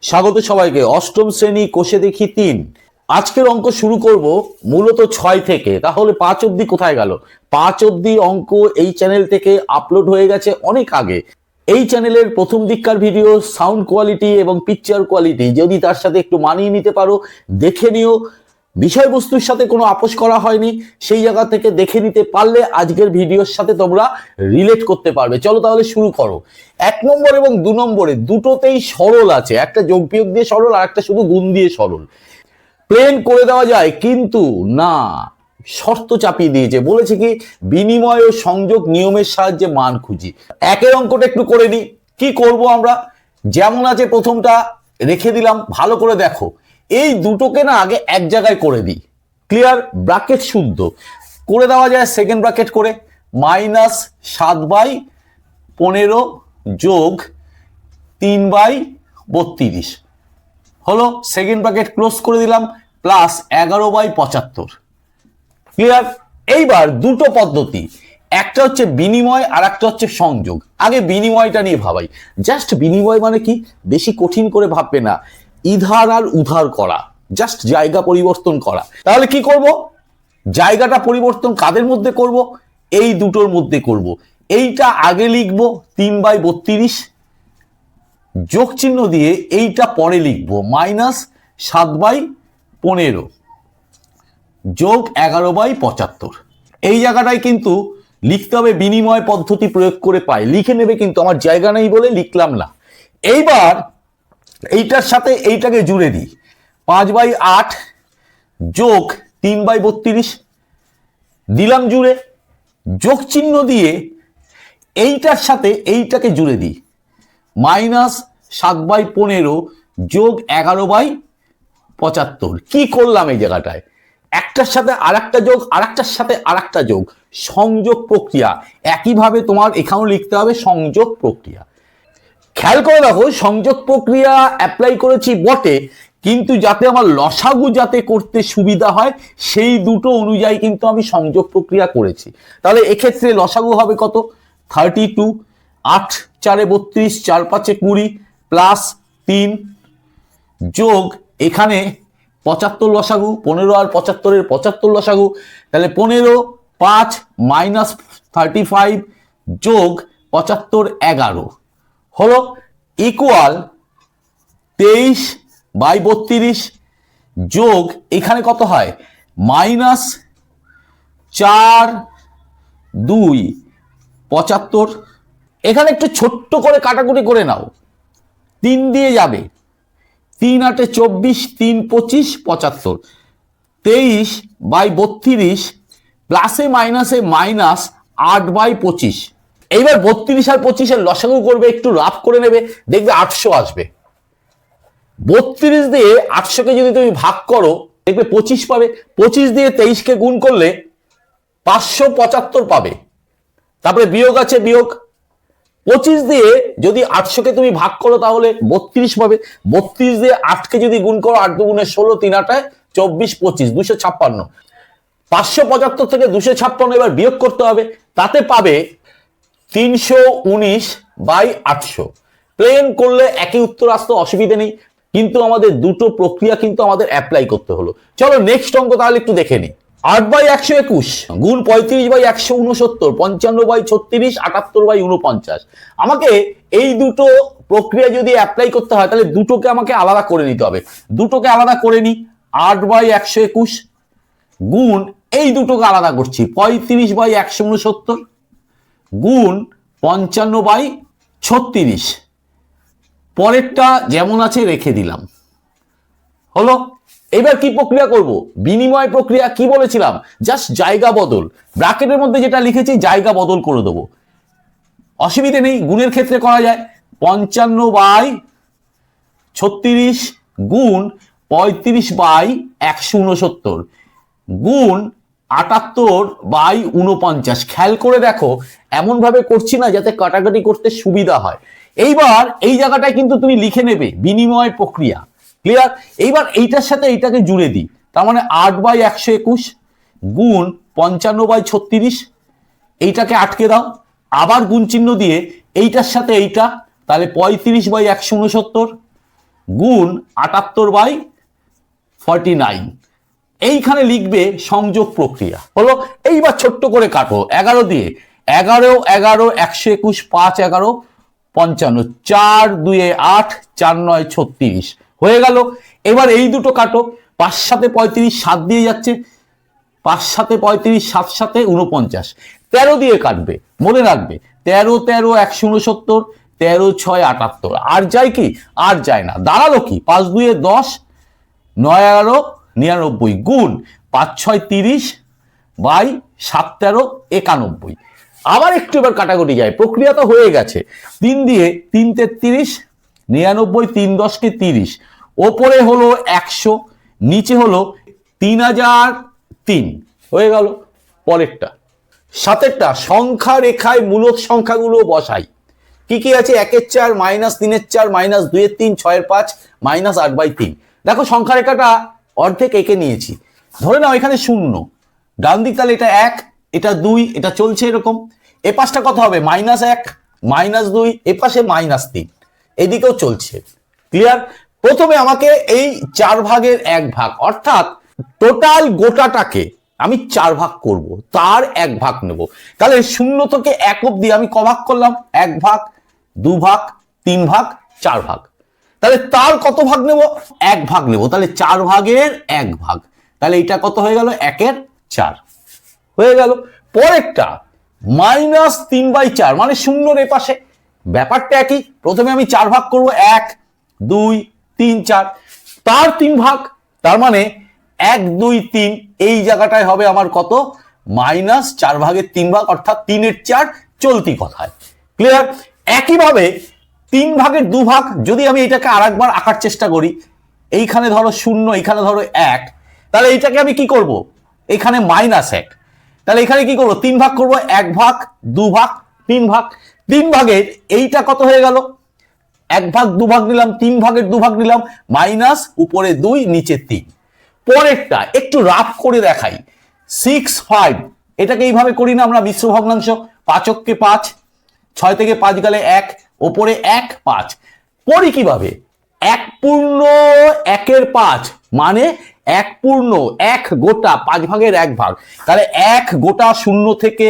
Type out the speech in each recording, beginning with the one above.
স্বাগত সবাইকে। অষ্টম শ্রেণী কোষে দেখি 3। আজকের অঙ্ক শুরু করব মূলত 6 থেকে। তাহলে 5 অবধি কোথায় গেল? 5 অবধি অঙ্ক এই চ্যানেল থেকে আপলোড হয়ে গেছে অনেক আগে। এই চ্যানেলের প্রথম দিককার ভিডিও সাউন্ড কোয়ালিটি এবং পিকচার কোয়ালিটি যদি তার সাথে একটু মানিয়ে নিতে পারো দেখে নিও। বিষয়বস্তুর সাথে কোনো আপোষ করা হয়নি, সেই জায়গা থেকে দেখে নিতে পারলে আজকের ভিডিওর সাথে তোমরা রিলেট করতে পারবে। চলো তাহলে শুরু করো। 1 নম্বর এবং 2 নম্বরে দুটোতেই সরল আছে, একটা যোগ বিয়োগ দিয়ে সরল আর একটা শুধু গুণ দিয়ে সরল। প্লেন করে দেওয়া যায়, কিন্তু না, শর্ত চাপিয়ে দিয়েছে, বলেছে কি বিনিময় ও সংযোগ নিয়মের সাহায্যে মান খুঁজি। একের অঙ্কটা একটু করে নিই। কি করব আমরা? যেমন আছে প্রথমটা রেখে দিলাম, ভালো করে দেখো। এই দুটোকে না আগে এক জায়গায় করে দিই। ক্লিয়ার? ব্র্যাকেট শুদ্ধ করে দেওয়া যায় সেকেন্ড ব্র্যাকেট করে, -7/15 যোগ 3/32 হলো। সেকেন্ড ব্র্যাকেট ক্লোজ করে দিলাম, প্লাস 11/75। ক্লিয়ার? এইবার দুটো পদ্ধতি, একটা হচ্ছে বিনিময় আর একটা হচ্ছে সংযোগ। আগে বিনিময়টা নিয়ে ভাবাই। জাস্ট বিনিময় মানে কি, বেশি কঠিন করে ভাববে না, ইধার আর উধার করা, জাস্ট জায়গা পরিবর্তন করা। তাহলে কি করব? জায়গাটা পরিবর্তন কাদের মধ্যে করব? এই দুটোর মধ্যে করব। এইটা আগে লিখব 3/32 যোগ চিহ্ন দিয়ে, এইটা পরে লিখব -7/15 যোগ 11/75। এই জায়গাটায় কিন্তু লিখতে হবে বিনিময় পদ্ধতি প্রয়োগ করে পাই, লিখে নেবে, কিন্তু আমার জায়গা নেই বলে লিখলাম না। এইবার এইটার সাথে এইটাকে জুড়ে দিই, 5/8 যোগ 3/32 দিলাম জুড়ে, যোগ চিহ্ন দিয়ে এইটার সাথে এইটাকে জুড়ে দিই, -7/15 যোগ 11/75। কি করলাম এই জায়গাটায়? একটার সাথে আরেকটা যোগ, আরেকটার সাথে আরেকটা যোগ, সংযোগ প্রক্রিয়া। একইভাবে তোমার এখানেও লিখতে হবে সংযোগ প্রক্রিয়া। খেয়াল করে দেখো, সংযোগ প্রক্রিয়া অ্যাপ্লাই করেছি বটে, কিন্তু যাতে আমার লসাগু যাতে করতে সুবিধা হয় সেই দুটো অনুযায়ী কিন্তু আমি সংযোগ প্রক্রিয়া করেছি। তাহলে এক্ষেত্রে লসাগু হবে কত? 32, 8 4 32, 4 5 20 প্লাস 3 যোগ এখানে 75 লসাগু, 15 আর 75 75 লসাগু, তাহলে 15 5 -35 যোগ 75 11 হলো, ইকুয়াল 23/32 যোগ এখানে কত হয়, -4 2 75। এখানে একটু ছোট্ট করে কাটাকুটি করে নাও, 3 দিয়ে যাবে, 3 8 24, 3 25 75, 23/32 প্লাসে মাইনাসে -8/25। এইবার 32 আর 25 লসাগু করবে, একটু রাফ করে নেবে, দেখবে 800 আসবে। 32 দিয়ে 800কে যদি তুমি ভাগ করো দেখবে 25 পাবে। 25 দিয়ে 23কে গুণ করলে 575 পাবে। তারপরে বিয়োগ আছে, বিয়োগ 25 দিয়ে যদি 800কে তুমি ভাগ করো তাহলে 32 পাবে। 32 দিয়ে 8কে যদি গুণ করো, 8 2 16, 3 8 24 25, 256। 575 থেকে 256 এবার বিয়োগ করতে হবে, তাতে পাবে 319/800। প্লেন করলে একই উত্তর আসতে অসুবিধা নেই, কিন্তু আমাদের দুটো প্রক্রিয়া কিন্তু আমাদের অ্যাপ্লাই করতে হলো। চলো নেক্সট অঙ্ক তাহলে একটু দেখে নিই। 8/121 গুণ 35/169, 55/36, 78/49। আমাকে এই দুটো প্রক্রিয়া যদি অ্যাপ্লাই করতে হয় তাহলে দুটোকে আমাকে আলাদা করে নিতে হবে। দুটোকে আলাদা করে নিই, 8/121 গুণ এই দুটোকে আলাদা করছি, 35/169 গুণ 55/36। পরেরটা যেমন আছে রেখে দিলাম, হলো। এবার কি প্রক্রিয়া করব? বিনিময় প্রক্রিয়া। কি বলেছিলাম? জাস্ট জায়গা বদল, ব্র্যাকেটের মধ্যে যেটা লিখেছি জায়গা বদল করে দেবো, অসুবিধে নেই, গুণের ক্ষেত্রে করা যায়। 55/36 গুণ 35/169 গুণ 78/49। খেয়াল করে দেখো, এমন ভাবে করছি না যাতে কাটাকাটি করতে সুবিধা হয়। এইবার এই জায়গাটায় কিন্তু তুমি লিখে নেবে বিনিময় প্রক্রিয়া। ক্লিয়ার? এইবার এইটার সাথে এইটাকে জুড়ে দিই, তার মানে 8/121 গুণ 55/36, এইটাকে আটকে দাও, আবার গুণ চিহ্ন দিয়ে এইটার সাথে এইটা, তাহলে 35/169 গুণ 78/49। এইখানে লিখবে সংযোগ প্রক্রিয়া হলো। এইবার ছোট্ট করে কাটো 11 দিয়ে, 11 11 121 5 11 55, 4 2 8 4 9 36 হয়ে গেল। এবার এই দুটো কাটো, 5 7 35, 7 দিয়ে যাচ্ছে, 5 7 35, 7 7 49, 13 দিয়ে কাটবে, মনে রাখবে 13 13 169, 13 6 78, আর যায় কি? আর যায় না। দাঁড়ালো কি? 5 2 10, 9 11 99 গুণ 5 6 30 বাই 7 13 91। আবার একটু এবার কাটাকুটি যায়, প্রক্রিয়া তো হয়ে গেছে। 3 দিয়ে 3 33 99, 3 10 কে 30, ওপরে হলো 100, নিচে হলো 3003 হয়ে গেল। পরেরটা, সাতেরটা, সংখ্যা রেখায় মূলদ সংখ্যাগুলো বসাই। কি কি আছে? 1 এর 4, -3 এর 4, -2 এর 3, 6 এর 5, -8/3। দেখো সংখ্যা রেখাটা অর্ধেক এঁকে নিয়েছি। ধরে নাও এখানে 0, ডান দিক, তাহলে এটা 1, এটা 2, এটা চলছে এরকম। এ পাশটা কত হবে? -1 -2, এ পাশে -3, এদিকেও চলছে। ক্লিয়ার? প্রথমে আমাকে এই 4 ভাগের 1 ভাগ, অর্থাৎ টোটাল গোটাটাকে আমি 4 ভাগ করব, তার 1 ভাগ নেব। তাহলে 0 থেকে 1 অবধি আমি ক ভাগ করলাম? 1 ভাগ, 2 ভাগ, 3 ভাগ, 4 ভাগ। তাহলে তার কত ভাগ নেব? 1 ভাগ নেব। তাহলে 4 ভাগের 1 ভাগ, তাহলে এটা কত হয়ে গেল? 1 এর 4 হয়ে গেল। পরেরটা -3/4, মানে 0 এর পাশে, ব্যাপারটা একই। প্রথমে আমি 4 ভাগ করব, 1 2 3 4, তার 3 ভাগ, তার মানে 1 2 3, এই জায়গাটায় হবে আমার কত? -4 ভাগের 3 ভাগ, অর্থাৎ 3 এর 4 চলতি কথায়। ক্লিয়ার? একইভাবে 3 ভাগের 2 ভাগ, যদি আমি এটাকে আরেকবার আঁকার চেষ্টা করি, এইখানে ধরো 0, এইখানে ধরো 1, তাহলে এইটাকে আমি কি করব? এখানে -1, তাহলে এখানে কি করব? 3 ভাগ করব, 1 ভাগ, 2 ভাগ, 3 ভাগ। 3 ভাগের এইটা কত হয়ে গেল? 1 ভাগ 2 ভাগ নিলাম, 3 ভাগের 2 ভাগ নিলাম, মাইনাস, উপরে 2 নিচে 3। পরেরটা একটু রাফ করে দেখাই, 6 5, এটাকে এইভাবে করি না আমরা? মিশ্র ভগ্নাংশ, 5 কে 5, 6 থেকে 5 গেলে 1, ওপরে 1 5। করি কিভাবে? 1 পূর্ণ 1 এর 5, মানে 1 পূর্ণ 1 গোটা 5 ভাগের 1 ভাগ। তাহলে 1 গোটা 0 থেকে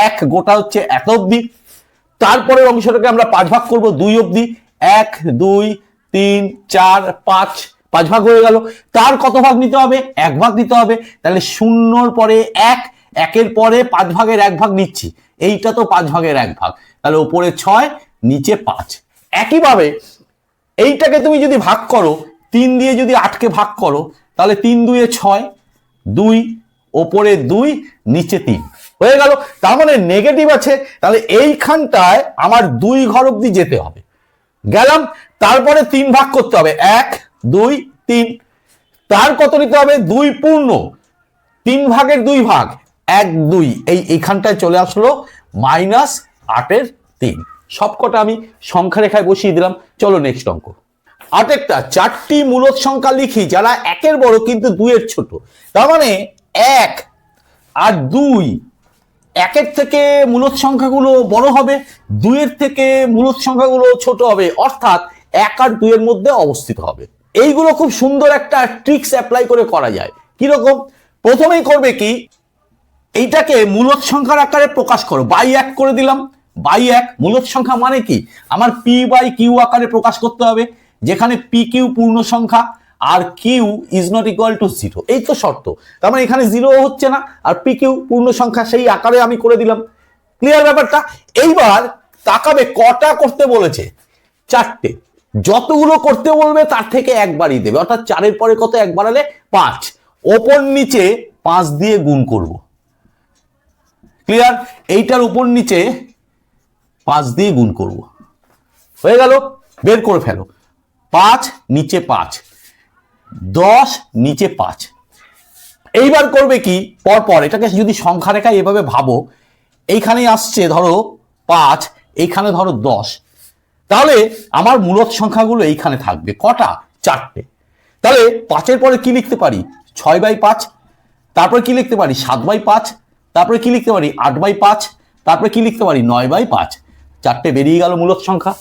1 গোটা হচ্ছে এত অবধি। তারপরের অংশটাকে আমরা 5 ভাগ করব 2 অবধি, 1 2 3 4 5, 5 ভাগ হয়ে গেল। তার কত ভাগ নিতে হবে? 1 ভাগ নিতে হবে। তাহলে 0 পরে 1, 1 এর পরে 5 ভাগের 1 ভাগ নিচ্ছি, এইটা তো 5 ভাগের 1 ভাগ, তাহলে উপরে 6 নিচে 5। একইভাবে এইটাকে তুমি যদি ভাগ করো, 3 দিয়ে যদি 8 কে ভাগ করো, তাহলে 3 2 6, 2, ওপরে 2 নিচে 3 হয়ে গেল। তার মানে নেগেটিভ আছে, তাহলে এইখানটায় আমার 2 ঘর অবধি যেতে হবে। গেলাম, তারপরে 3 ভাগ করতে হবে, 1 2 3, তার কত নিতে হবে? 2 পূর্ণ 3 ভাগের 2 ভাগ, 1 2, এইখানটায় চলে আসলো -8/3। সবকটা আমি সংখ্যা রেখায় বসিয়ে দিলাম। চলো নেক্সট অঙ্ক। 8একটা, 4টি মূলদ সংখ্যা লিখি যারা 1 এর বড় কিন্তু 2 এর ছোট। তার মানে 1 আর 2, 1 এর থেকে মূলদ সংখ্যাগুলো বড় হবে, 2 এর থেকে মূলদ সংখ্যাগুলো ছোট হবে, অর্থাৎ 1 আর 2 এর মধ্যে অবস্থিত হবে। এইগুলো খুব সুন্দর একটা ট্রিক্স অ্যাপ্লাই করে করা যায়। কিরকম? প্রথমেই করবে কি, এইটাকে মূলদ সংখ্যার আকারে প্রকাশ করো, বাই 1 করে দিলাম। বাই 1 মূলদ সংখ্যা মানে কি? আমার p/q আকারে প্রকাশ করতে হবে, যেখানে pq পূর্ণ সংখ্যা আর q is not equal to 0, এই তো শর্ত। তার মানে এখানে 0 হচ্ছে না, আর pq পূর্ণ সংখ্যা, সেই আকারে আমি করে দিলাম। ক্লিয়ার ব্যাপারটা? এইবার তাকাবে কটা করতে বলেছে? 4টে। যতগুলো করতে বলবে তার থেকে 1 বাড়িয়ে দেবে, অর্থাৎ 4 এর পরে কত? 1 বাড়ালে 5, ওপর নিচে 5 দিয়ে গুণ করব। ক্লিয়ার? এইটার উপর নিচে 5 দিয়ে গুণ করব, হয়ে গেল। বের করে ফেলো, 5 নিচে 5, 10 নিচে 5। এইবার করবে কি, পরপর এটাকে যদি সংখ্যা রেখায় এভাবে ভাবো, এইখানে আসছে ধরো 5, এইখানে ধরো 10, তাহলে আমার মূলদ সংখ্যাগুলো এইখানে থাকবে কটা? 4টে। তাহলে 5 এর পরে কি লিখতে পারি? 6/5, তারপরে কি লিখতে পারি? 7/5, তারপরে কি লিখতে পারি? 8/5, তারপরে কি লিখতে পারি? 9/5। 4টে বেরিয়ে গেল মূলদ সংখ্যা,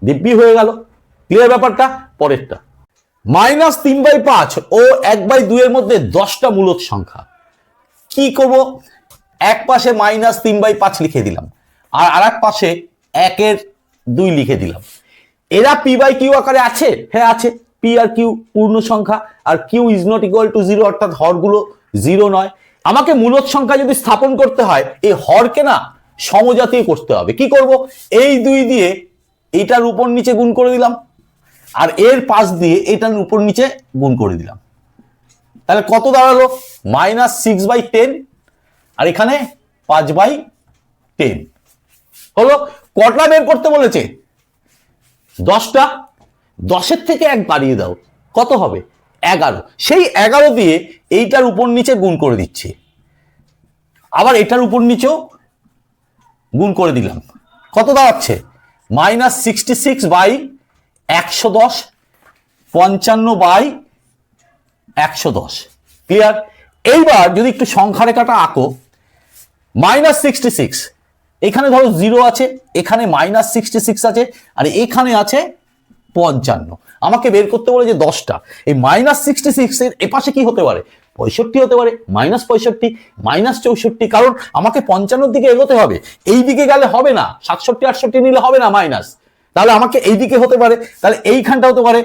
দিব্যি হয়ে গেল। ক্লিয়ার ব্যাপারটা? পরেরটা -3/5 ও 1/2 এর মধ্যে 10টা মূলদ সংখ্যা। কি করব? এক পাশে -3/5 লিখে দিলাম, আর আরেক পাশে 1/2 লিখে দিলাম। এরা p/q আকারে আছে? হ্যাঁ আছে। p আর q পূর্ণ সংখ্যা, আর q is not equal to 0, অর্থাৎ হরগুলো 0 নয়। আমাকে মূলদ সংখ্যা যদি স্থাপন করতে হয়, এই হরকে না সমজাতীয় করতে হবে। কি করব? এই 2 দিয়ে এটার উপর নিচে গুণ করে দিলাম, আর এর পাশ দিয়ে এটার উপর নিচে গুণ করে দিলাম। তাহলে কত দাঁড়ালো? -6/10, আর এখানে 5/10 হলো। কটা বের করতে বলেছে? 10টা। 10-এর থেকে 1 বাড়িয়ে দাও, কত হবে? 11। সেই 11 দিয়ে এইটার উপর নিচে গুণ করে দিচ্ছি, আবার এটার উপর নিচেও গুণ করে দিলাম। কত দাঁড়াচ্ছে? -66/110, 55/110। ক্লিয়ার? এইবার যদি একটু সংখ্যা রেখাটা আঁকো, -66, এখানে ধরো 0 আছে, এখানে -66 আছে, আর এখানে আছে 55। আমাকে বের করতে বলে যে 10টা। এই -66 এর এপাশে কি হতে পারে? 65 হতে পারে, -65, -64, কারণ আমাকে 55-র দিকে এগোতে হবে। এই দিকে গেলে হবে না, 67, 68 নিলে হবে না মাইনাস, তাহলে আমাকে এই দিকে হতে পারে। তাহলে এইখানটা হতে পারে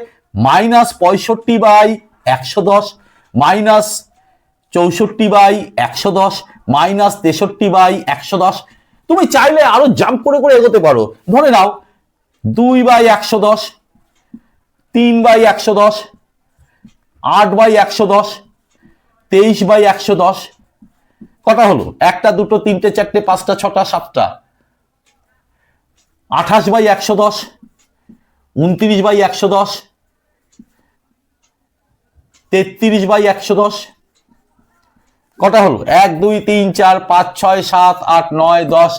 -65/110, -64/110, -63/110। তুমি চাইলে আরো জাম্প করে করে এগোতে পারো। ধরে নাও 2/110, 3/110, 8/110, 23/110। কটা হলো? 1টা, 2টো, 3টে, 4টে, 5টা, 6টা, 7টা। 28/110, 29/110, 33/110। কটা হলো? 1, 2, 3, 4, 5, 6, 7, 8, 9, 10,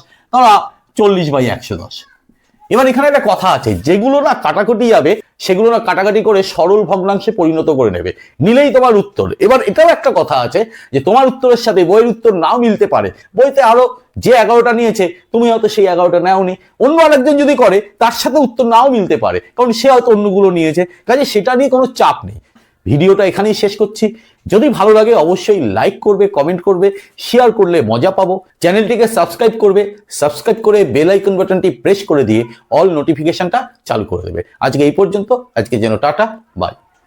40/110। এবার এখানে একটা কথা আছে, যেগুলো না কাটাকুটি যাবে সেগুলো না কাটাকাটি করে সরল ভগ্নাংশে পরিণত করে নেবে, নিলেই তোমার উত্তর। এবার এটাও একটা কথা আছে যে তোমার উত্তরের সাথে বইয়ের উত্তর নাও মিলতে পারে। বইতে আরো যে 11টা নিয়েছে, তুমি হয়তো সেই 11টা নাওনি, অন্য আরেকজন যদি করে তার সাথে উত্তর নাও মিলতে পারে, কারণ সে হয়তো অন্যগুলো নিয়েছে। কাজে সেটা নিয়ে কোনো চাপ নেই। ভিডিওটা এখানেই শেষ করছি। যদি ভালো লাগে অবশ্যই লাইক করবে, কমেন্ট করবে, শেয়ার করলে মজা পাবো। চ্যানেলটিকে সাবস্ক্রাইব করবে, সাবস্ক্রাইব করে বেল আইকন বাটনটি প্রেস করে দিয়ে অল নোটিফিকেশনটা চালু করে দেবে। আজকে এই পর্যন্ত, আজকে যেন টাটা, বাই।